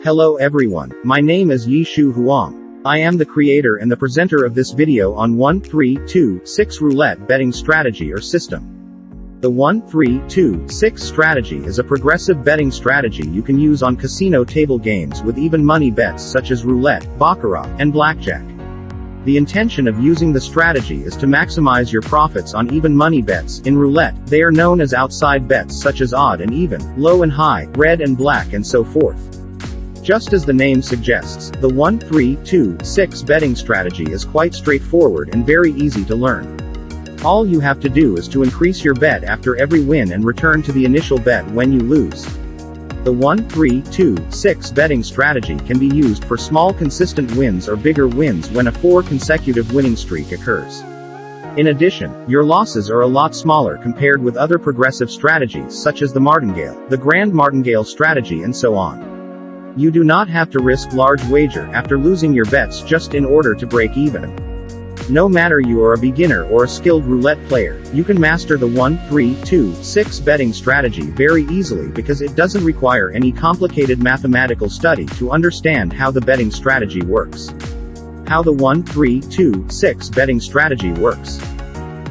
Hello everyone, my name is Yishu Huang. I am the creator and the presenter of this video on 1-3-2-6 roulette betting strategy or system. The 1-3-2-6 strategy is a progressive betting strategy you can use on casino table games with even money bets such as roulette, baccarat, and blackjack. The intention of using the strategy is to maximize your profits on even money bets. In roulette, they are known as outside bets such as odd and even, low and high, red and black, and so forth. Just as the name suggests, the 1-3-2-6 betting strategy is quite straightforward and very easy to learn. All you have to do is to increase your bet after every win and return to the initial bet when you lose. The 1-3-2-6 betting strategy can be used for small consistent wins or bigger wins when a 4 consecutive winning streak occurs. In addition, your losses are a lot smaller compared with other progressive strategies such as the martingale, the grand martingale strategy, and so on. You do not have to risk large wager after losing your bets just in order to break even. No matter you are a beginner or a skilled roulette player, you can master the 1-3-2-6 betting strategy very easily because it doesn't require any complicated mathematical study to understand how the betting strategy works. How the 1-3-2-6 betting strategy works.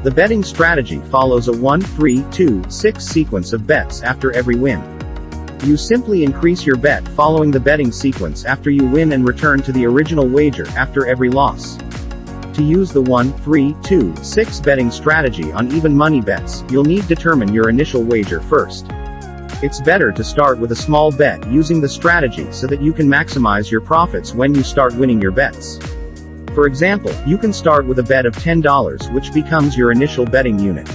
The betting strategy follows a 1-3-2-6 sequence of bets after every win. You simply increase your bet following the betting sequence after you win and return to the original wager after every loss. To use the 1-3-2-6 betting strategy on even money bets, you'll need to determine your initial wager first. It's better to start with a small bet using the strategy so that you can maximize your profits when you start winning your bets. For example, you can start with a bet of $10 which becomes your initial betting unit.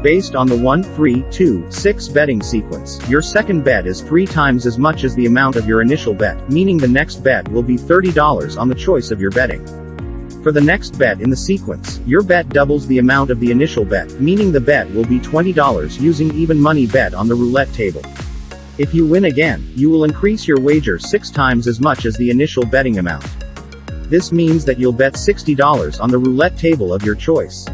Based on the 1-3-2-6 betting sequence, your second bet is 3 times as much as the amount of your initial bet, meaning the next bet will be $30 on the choice of your betting. For the next bet in the sequence, your bet doubles the amount of the initial bet, meaning the bet will be $20 using even money bet on the roulette table. If you win again, you will increase your wager 6 times as much as the initial betting amount. This means that you'll bet $60 on the roulette table of your choice.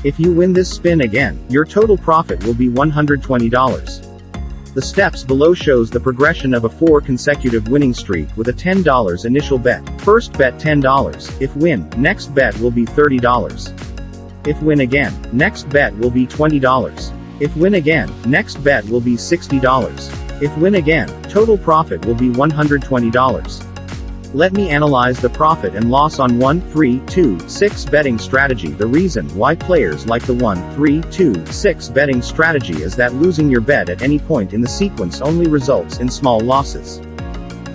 If you win this spin again, your total profit will be $120. The steps below shows the progression of a 4 consecutive winning streak with a $10 initial bet. First bet $10. If win, next bet will be $30. If win again, next bet will be $20. If win again, next bet will be $60. If win again, total profit will be $120. Let me analyze the profit and loss on 1-3-2-6 betting strategy. The reason why players like the 1-3-2-6 betting strategy is that losing your bet at any point in the sequence only results in small losses.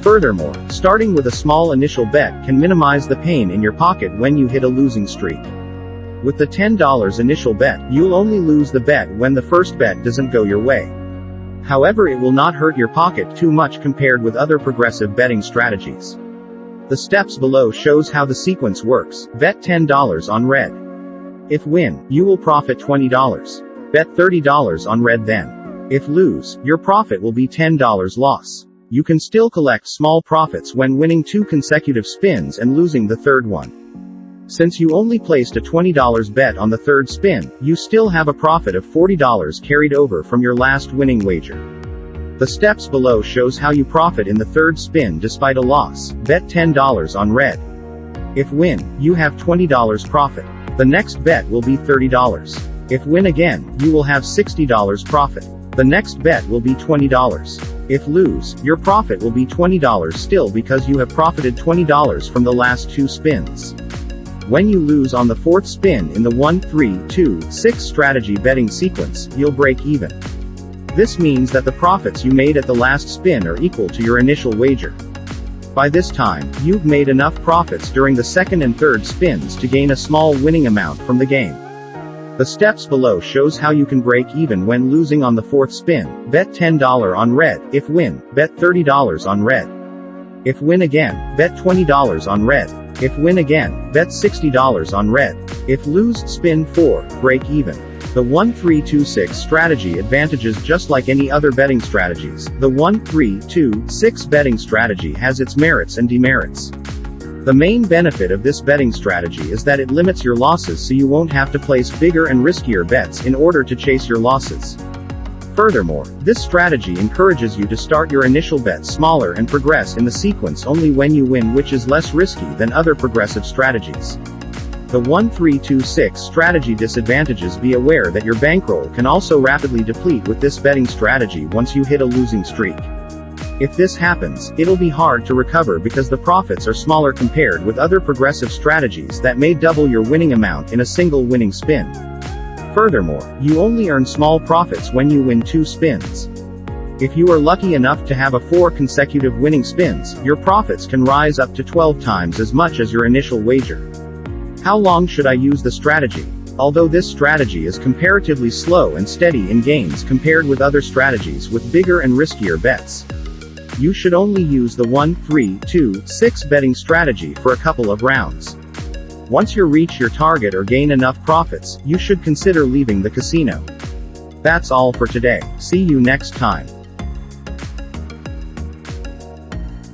Furthermore, starting with a small initial bet can minimize the pain in your pocket when you hit a losing streak. With the $10 initial bet, you'll only lose the bet when the first bet doesn't go your way. However, it will not hurt your pocket too much compared with other progressive betting strategies. The steps below shows how the sequence works. Bet $10 on red. If win, you will profit $20. Bet $30 on red then. If lose, your profit will be $10 loss. You can still collect small profits when winning 2 consecutive spins and losing the third one. Since you only placed a $20 bet on the third spin, you still have a profit of $40 carried over from your last winning wager. The steps below shows how you profit in the third spin despite a loss. Bet $10 on red. If win, you have $20 profit. The next bet will be $30. If win again, you will have $60 profit. The next bet will be $20. If lose, your profit will be $20 still because you have profited $20 from the last 2 spins. When you lose on the 4th spin in the 1-3-2-6 strategy betting sequence, you'll break even. This means that the profits you made at the last spin are equal to your initial wager. By this time, you've made enough profits during the second and third spins to gain a small winning amount from the game. The steps below shows how you can break even when losing on the 4th spin. Bet $10 on red. If win, bet $30 on red. If win again, bet $20 on red. If win again, bet $60 on red. If lose, spin 4, break even. The 1-3-2-6 strategy advantages just like any other betting strategies. The 1-3-2-6 betting strategy has its merits and demerits. The main benefit of this betting strategy is that it limits your losses so you won't have to place bigger and riskier bets in order to chase your losses. Furthermore, this strategy encourages you to start your initial bet smaller and progress in the sequence only when you win, which is less risky than other progressive strategies. The 1-3-2-6 strategy disadvantages: be aware that your bankroll can also rapidly deplete with this betting strategy once you hit a losing streak. If this happens, it'll be hard to recover because the profits are smaller compared with other progressive strategies that may double your winning amount in a single winning spin. Furthermore, you only earn small profits when you win 2 spins. If you are lucky enough to have 4 consecutive winning spins, your profits can rise up to 12 times as much as your initial wager. How long should I use the strategy? Although this strategy is comparatively slow and steady in gains compared with other strategies with bigger and riskier bets, you should only use the 1-3-2-6 betting strategy for a couple of rounds. Once you reach your target or gain enough profits, you should consider leaving the casino. That's all for today. See you next time.